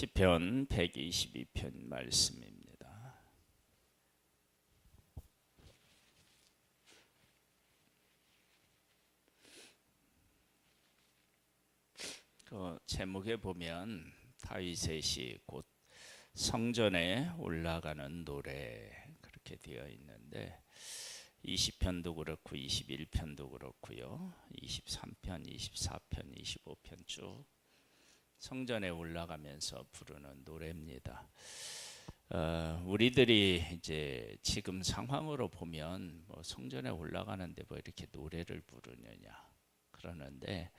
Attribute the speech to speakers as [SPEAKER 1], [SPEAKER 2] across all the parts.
[SPEAKER 1] 시편 122편 말씀입니다. 그 제목에 보면 다윗의 시 곧 성전에 올라가는 노래 그렇게 되어 있는데 20편도 그렇고 21편도 그렇고요. 23편, 24편, 25편 쭉 성전에 올라가면서 부르는 노래입니다. 우리들이 이제 지금 상황으로 보면 뭐 성전에 올라가는데 뭐 이렇게 노래를 부르느냐 그러는데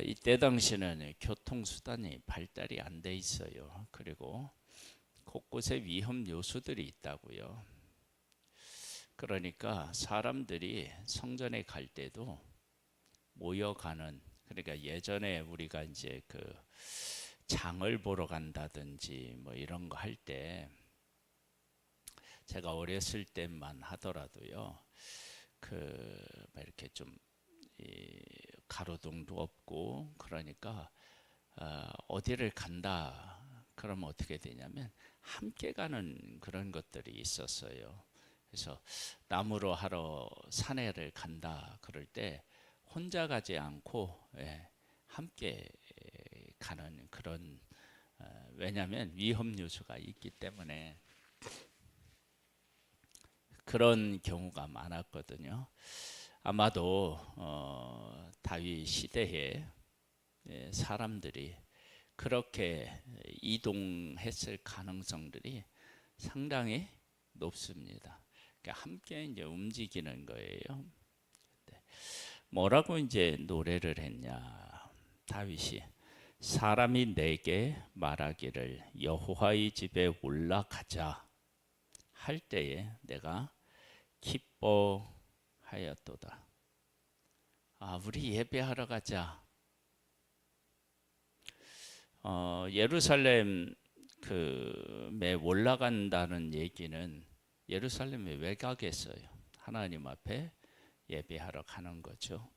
[SPEAKER 1] 이때 당시는 교통수단이 발달이 안 돼 있어요. 그리고 곳곳에 위험 요소들이 있다고요. 그러니까 사람들이 성전에 갈 때도 모여가는, 그러니까 예전에 우리가 이제 그 장을 보러 간다든지 뭐 이런 거 할 때, 제가 어렸을 때만 하더라도요, 그 이렇게 좀 가로등도 없고 그러니까 어디를 간다 그러면 어떻게 되냐면 함께 가는 그런 것들이 있었어요. 그래서 나무로 하러 산에를 간다 그럴 때 혼자 가지 않고 함께 가는 그런, 왜냐하면 위험 요소가 있기 때문에 그런 경우가 많았거든요. 아마도 다윗 시대에 사람들이 그렇게 이동했을 가능성들이 상당히 높습니다. 그러니까 함께 이제 움직이는 거예요. 뭐라고 이제 노래를 했냐? 다윗이 사람이 내게 말하기를 여호와의 집에 올라가자 할 때에 내가 기뻐하였도다. 우리 예배하러 가자. 예루살렘 에 올라간다는 얘기는 예루살렘에 왜 가겠어요? 하나님 앞에 예배하러 가는 거죠.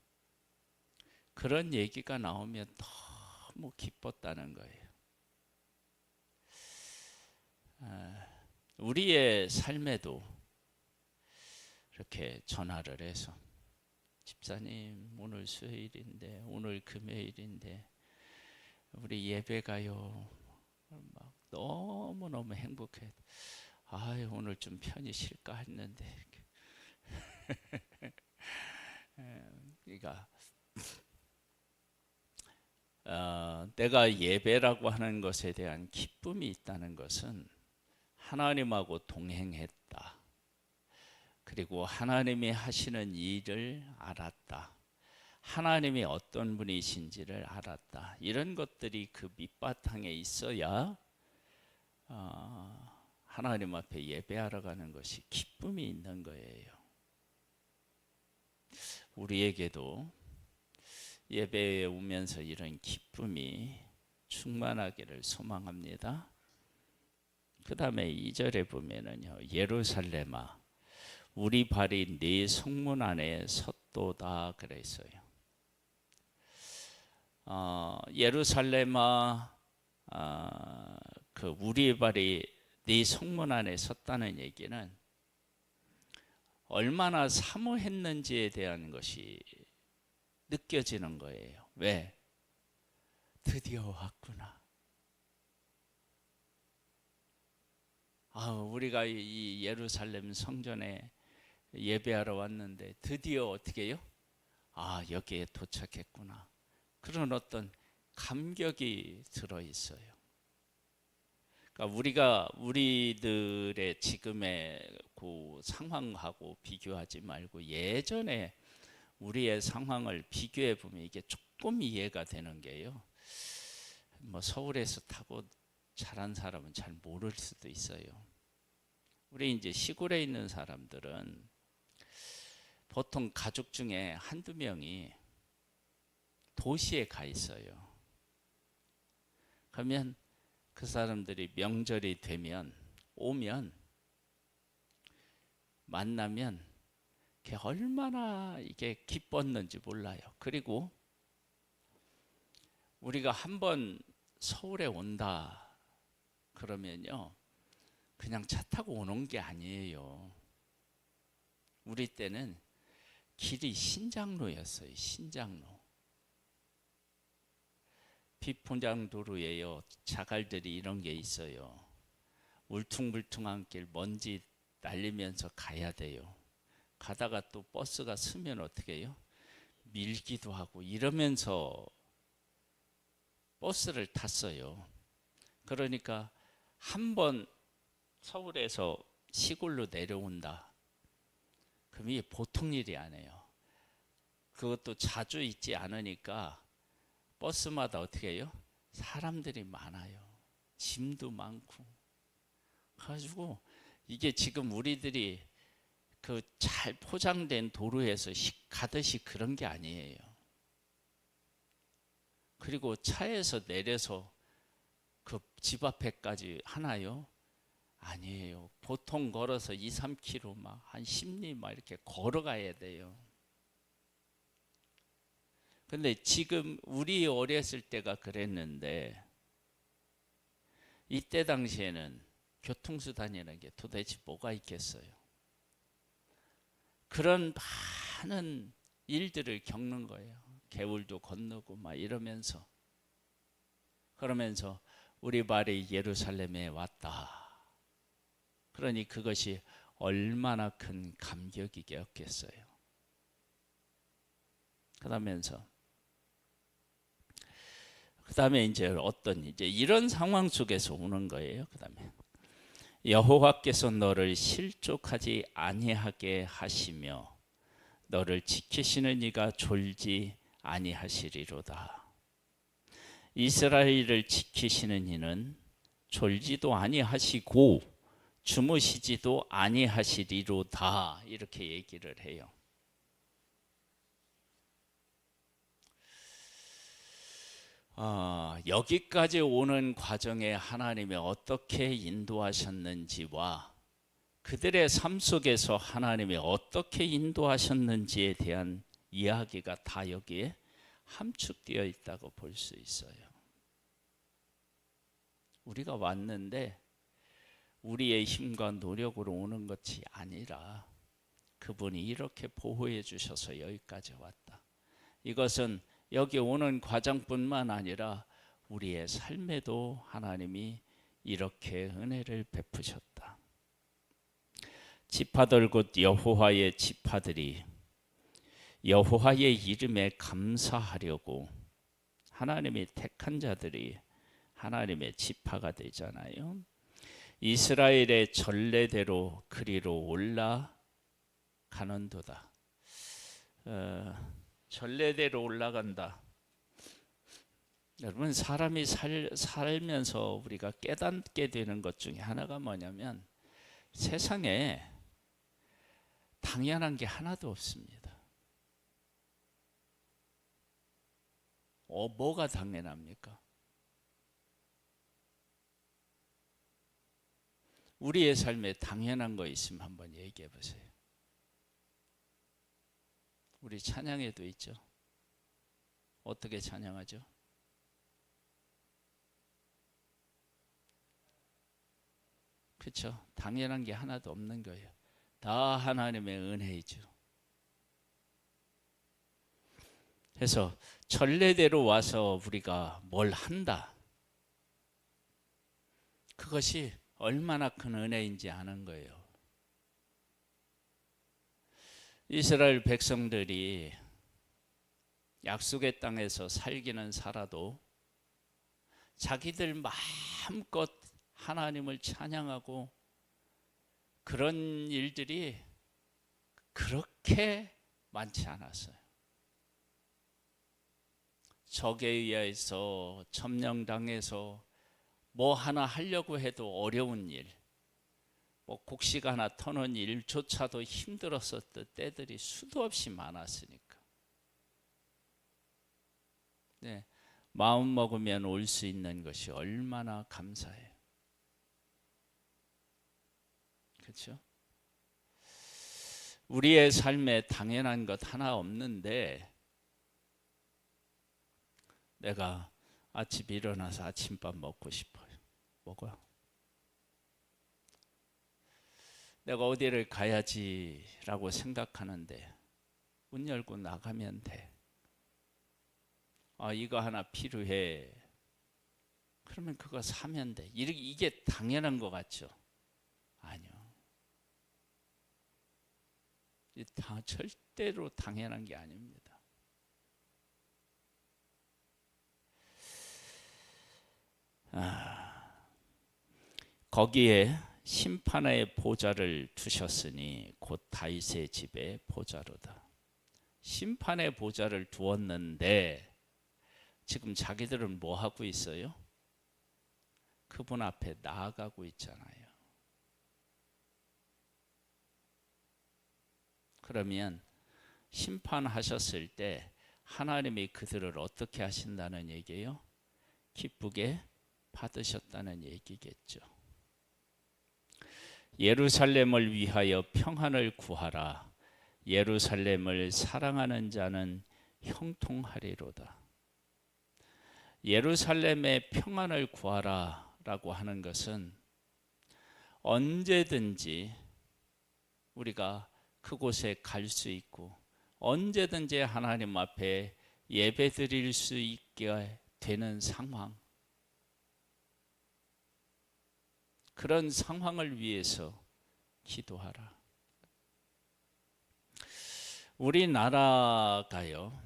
[SPEAKER 1] 그런 얘기가 나오면 너무 기뻤다는 거예요. 우리의 삶에도 이렇게 전화를 해서 집사님 오늘 수요일인데 오늘 금요일인데 우리 예배 가요. 막 너무너무 행복해. 오늘 좀 편히 쉴까 했는데 그러니까 내가 예배라고 하는 것에 대한 기쁨이 있다는 것은 하나님하고 동행했다. 그리고 하나님이 하시는 일을 알았다. 하나님이 어떤 분이신지를 알았다. 이런 것들이 그 밑바탕에 있어야 하나님 앞에 예배하러 가는 것이 기쁨이 있는 거예요. 우리에게도 예배에 오면서 이런 기쁨이 충만하기를 소망합니다. 그 다음에 2절에 보면은요, 예루살렘아 우리 발이 네 성문 안에 섰도다 그랬어요. 예루살렘아 그 우리 발이 네 성문 안에 섰다는 얘기는 얼마나 사모했는지에 대한 것이 느껴지는 거예요. 왜? 드디어 왔구나. 우리가 이 예루살렘 성전에 예배하러 왔는데 드디어 어떻게 해요? 여기에 도착했구나. 그런 어떤 감격이 들어있어요. 그러니까 우리들의 지금의 그 상황하고 비교하지 말고 예전에 우리의 상황을 비교해 보면 이게 조금 이해가 되는 게요. 뭐 서울에서 타고 자란 사람은 잘 모를 수도 있어요. 우리 이제 시골에 있는 사람들은 보통 가족 중에 한두 명이 도시에 가 있어요. 그러면 그 사람들이 명절이 되면 오면 만나면 얼마나 이게 기뻤는지 몰라요. 그리고 우리가 한번 서울에 온다 그러면요, 그냥 차 타고 오는 게 아니에요. 우리 때는 길이 신장로였어요. 신장로. 비포장도로예요. 자갈들이 이런 게 있어요. 울퉁불퉁한 길, 먼지 날리면서 가야 돼요. 가다가 또 버스가 서면 어떻게 해요? 밀기도 하고 이러면서 버스를 탔어요. 그러니까 한 번 서울에서 시골로 내려온다. 그럼 이게 보통 일이 아니에요. 그것도 자주 있지 않으니까 버스마다 어떻게 해요? 사람들이 많아요. 짐도 많고. 그래가지고 이게 지금 우리들이 그 잘 포장된 도로에서 가듯이 그런 게 아니에요. 그리고 차에서 내려서 그 집 앞에까지 하나요? 아니에요. 보통 걸어서 2, 3km 막 한 10리 막 이렇게 걸어가야 돼요. 근데 지금 우리 어렸을 때가 그랬는데 이때 당시에는 교통수단이라는 게 도대체 뭐가 있겠어요? 그런 많은 일들을 겪는 거예요. 개울도 건너고 막 이러면서. 그러면서 우리 발이 예루살렘에 왔다. 그러니 그것이 얼마나 큰 감격이겠어요. 그다음에 이제 이제 이런 상황 속에서 오는 거예요. 그다음에 여호와께서 너를 실족하지 아니하게 하시며 너를 지키시는 이가 졸지 아니하시리로다. 이스라엘을 지키시는 이는 졸지도 아니하시고 주무시지도 아니하시리로다. 이렇게 얘기를 해요. 여기까지 오는 과정에 하나님이 어떻게 인도하셨는지와 그들의 삶 속에서 하나님이 어떻게 인도하셨는지에 대한 이야기가 다 여기에 함축되어 있다고 볼 수 있어요. 우리가 왔는데 우리의 힘과 노력으로 오는 것이 아니라 그분이 이렇게 보호해 주셔서 여기까지 왔다. 이것은 여기 오는 과정뿐만 아니라 우리의 삶에도 하나님이 이렇게 은혜를 베푸셨다. 지파들 곧 여호와의 지파들이 여호와의 이름에 감사하려고 하나님이 택한 자들이 하나님의 지파가 되잖아요. 이스라엘의 전례대로 그리로 올라가는도다. 전례대로 올라간다. 여러분, 사람이 살면서 우리가 깨닫게 되는 것 중에 하나가 뭐냐면 세상에 당연한 게 하나도 없습니다. 뭐가 당연합니까? 우리의 삶에 당연한 거 있으면 한번 얘기해 보세요. 우리 찬양에도 있죠. 어떻게 찬양하죠? 그렇죠. 당연한 게 하나도 없는 거예요. 다 하나님의 은혜이죠. 그래서 전례대로 와서 우리가 뭘 한다. 그것이 얼마나 큰 은혜인지 아는 거예요. 이스라엘 백성들이 약속의 땅에서 살기는 살아도 자기들 마음껏 하나님을 찬양하고 그런 일들이 그렇게 많지 않았어요. 적에 의해서 점령당해서 뭐 하나 하려고 해도 어려운 일, 뭐 곡식 하나 터는 일조차도 힘들었었던 때들이 수도 없이 많았으니까. 네, 마음 먹으면 올 수 있는 것이 얼마나 감사해요. 그렇죠? 우리의 삶에 당연한 것 하나 없는데 내가 아침 일어나서 아침밥 먹고 싶어요. 먹어요. 내가 어디를 가야지라고 생각하는데 문 열고 나가면 돼. 아, 이거 하나 필요해. 그러면 그거 사면 돼. 이게 당연한 것 같죠? 아니요. 다 절대로 당연한 게 아닙니다. 거기에 심판의 보좌를 두셨으니 곧 다윗의 집의 보좌로다. 심판의 보좌를 두었는데 지금 자기들은 뭐 하고 있어요? 그분 앞에 나아가고 있잖아요. 그러면 심판하셨을 때 하나님이 그들을 어떻게 하신다는 얘기예요? 기쁘게 받으셨다는 얘기겠죠. 예루살렘을 위하여 평안을 구하라. 예루살렘을 사랑하는 자는 형통하리로다. 예루살렘의 평안을 구하라 라고 하는 것은 언제든지 우리가 그곳에 갈 수 있고 언제든지 하나님 앞에 예배 드릴 수 있게 되는 상황, 그런 상황을 위해서 기도하라. 우리나라가요,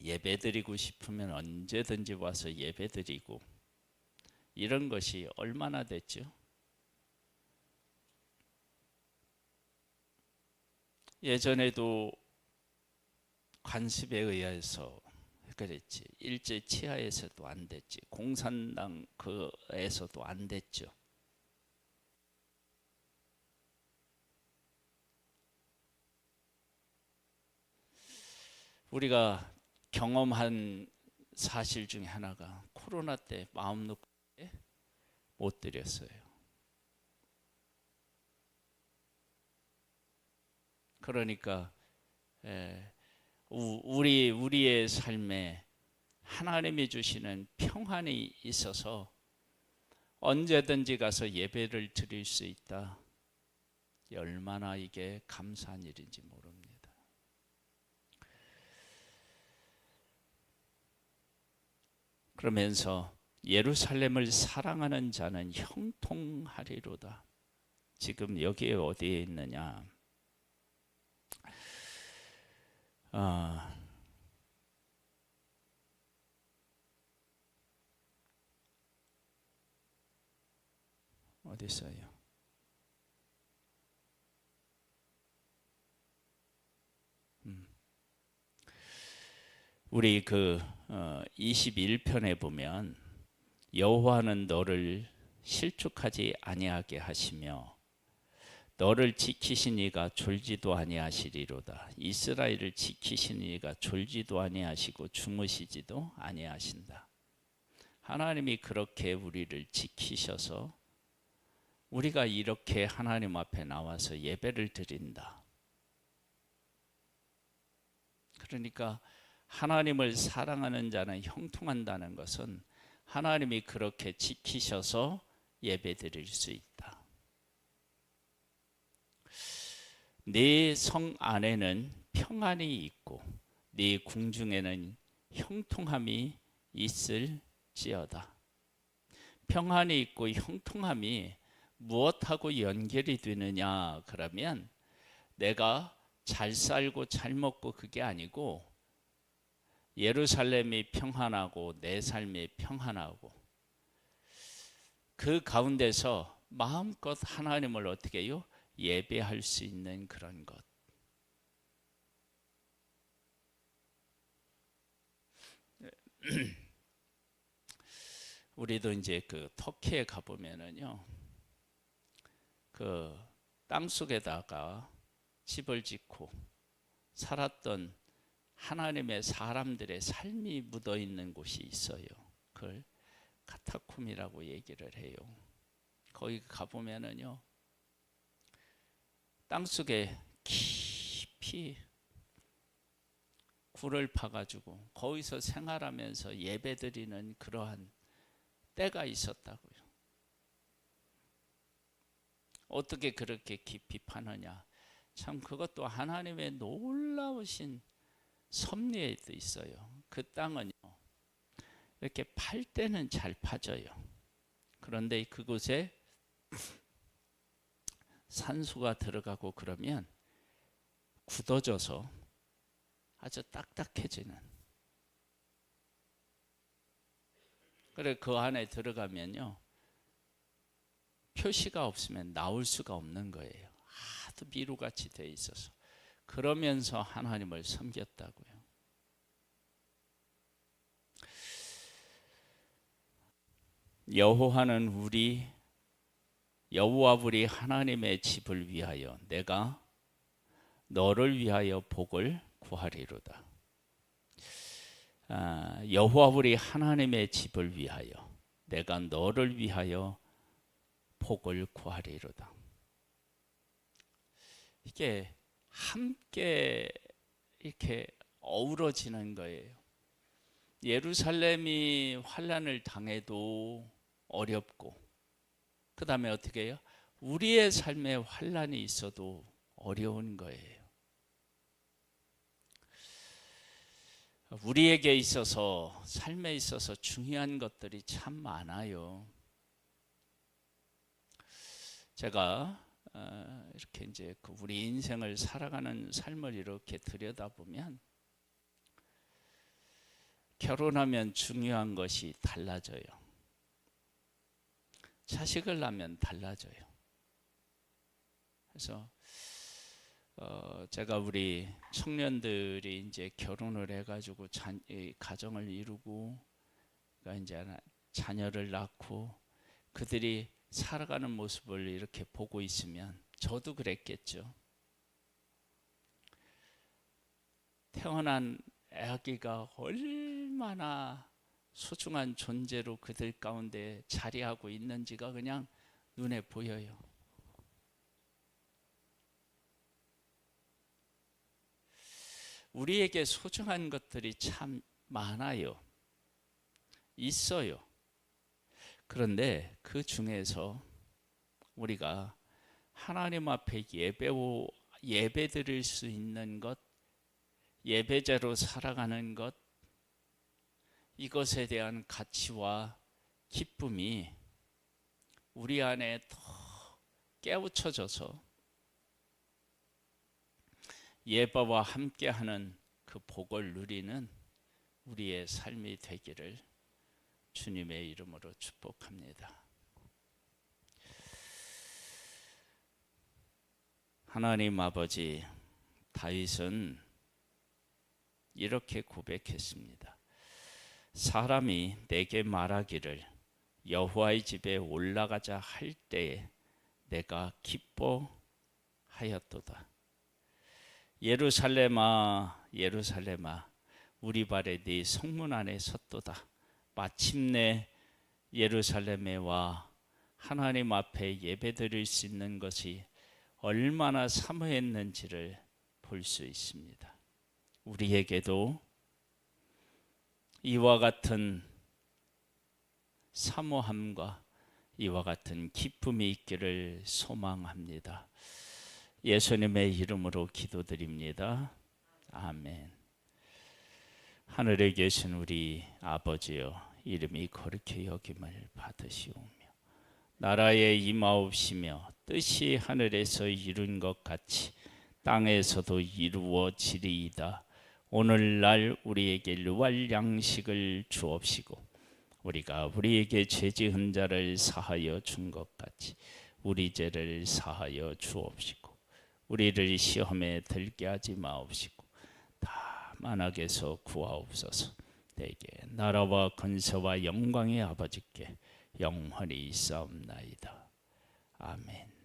[SPEAKER 1] 예배드리고 싶으면 언제든지 와서 예배드리고 이런 것이 얼마나 됐죠? 예전에도 관습에 의해서 그랬지. 일제 치하에서도 안 됐지. 공산당 그에서도 안 됐죠. 우리가 경험한 사실 중에 하나가 코로나 때 마음 놓고 못 드렸어요. 그러니까 우리의 삶에 하나님이 주시는 평안이 있어서 언제든지 가서 예배를 드릴 수 있다. 얼마나 이게 감사한 일인지 모릅니다. 그러면서 예루살렘을 사랑하는 자는 형통하리로다. 지금 여기에 어디에 있느냐? 어디 있어요? 우리 21편에 보면 여호와는 너를 실족하지 아니하게 하시며 너를 지키신 이가 졸지도 아니하시리로다. 이스라엘을 지키신 이가 졸지도 아니하시고 주무시지도 아니하신다. 하나님이 그렇게 우리를 지키셔서 우리가 이렇게 하나님 앞에 나와서 예배를 드린다. 그러니까 하나님을 사랑하는 자는 형통한다는 것은 하나님이 그렇게 지키셔서 예배 드릴 수 있다. 네 성 안에는 평안이 있고 네 궁중에는 형통함이 있을지어다. 평안이 있고 형통함이 무엇하고 연결이 되느냐 그러면 내가 잘 살고 잘 먹고 그게 아니고 예루살렘이 평안하고 내 삶이 평안하고 그 가운데서 마음껏 하나님을 어떻게 해요? 예배할 수 있는 그런 것. 우리도 이제 터키에 가보면은요, 땅 속에다가 집을 짓고 살았던 하나님의 사람들의 삶이 묻어 있는 곳이 있어요. 그걸 카타콤이라고 얘기를 해요. 거기 가보면은요, 땅속에 깊이 굴을 파가지고 거기서 생활하면서 예배드리는 그러한 때가 있었다고요. 어떻게 그렇게 깊이 파느냐? 참 그것도 하나님의 놀라우신 섭리에 있어요. 그 땅은요, 이렇게 팔 때는 잘 파져요. 그런데 그곳에 산소가 들어가고 그러면 굳어져서 아주 딱딱해지는. 그래 그 안에 들어가면요, 표시가 없으면 나올 수가 없는 거예요. 하도 미루같이 돼 있어서. 그러면서 하나님을 섬겼다고요. 여호와는 여호와 우리 하나님의 집을 위하여 내가 너를 위하여 복을 구하리로다. 여호와 우리 하나님의 집을 위하여 내가 너를 위하여 복을 구하리로다. 이게 함께 이렇게 어우러지는 거예요. 예루살렘이 환난을 당해도 어렵고, 그 다음에 어떻게 해요? 우리의 삶에 환난이 있어도 어려운 거예요. 우리에게 있어서, 삶에 있어서 중요한 것들이 참 많아요. 제가 이렇게 이제 우리 인생을 살아가는 삶을 이렇게 들여다보면 결혼하면 중요한 것이 달라져요. 자식을 낳으면 달라져요. 그래서 제가 우리 청년들이 이제 결혼을 해가지고 가정을 이루고, 그러니까 이제 자녀를 낳고 그들이 살아가는 모습을 이렇게 보고 있으면 저도 그랬겠죠. 태어난 아기가 얼마나 소중한 존재로 그들 가운데 자리하고 있는지가 그냥 눈에 보여요. 우리에게 소중한 것들이 참 많아요. 있어요. 그런데 그 중에서 우리가 하나님 앞에 예배드릴 수 있는 것, 예배자로 살아가는 것, 이것에 대한 가치와 기쁨이 우리 안에 더 깨우쳐져서 예배와 함께하는 그 복을 누리는 우리의 삶이 되기를 주님의 이름으로 축복합니다. 하나님 아버지, 다윗은 이렇게 고백했습니다. 사람이 내게 말하기를 여호와의 집에 올라가자 할 때에 내가 기뻐하였도다. 예루살렘아 예루살렘아 우리 발에 네 성문 안에 섰도다. 마침내 예루살렘에 와 하나님 앞에 예배드릴 수 있는 것이 얼마나 사모했는지를 볼 수 있습니다. 우리에게도 이와 같은 사모함과 이와 같은 기쁨이 있기를 소망합니다. 예수님의 이름으로 기도드립니다. 아멘. 하늘에 계신 우리 아버지여, 이름이 거룩히 여김을 받으시오며 나라에 임하옵시며 뜻이 하늘에서 이룬 것 같이 땅에서도 이루어지리이다. 오늘날 우리에게 일용할 양식을 주옵시고 우리가 우리에게 죄 지은 자를 사하여 준 것 같이 우리 죄를 사하여 주옵시고 우리를 시험에 들게 하지 마옵시고 다만 악에서 구하옵소서. 내게 나라와 권세와 영광의 아버지께 영원히 있사옵나이다. 아멘.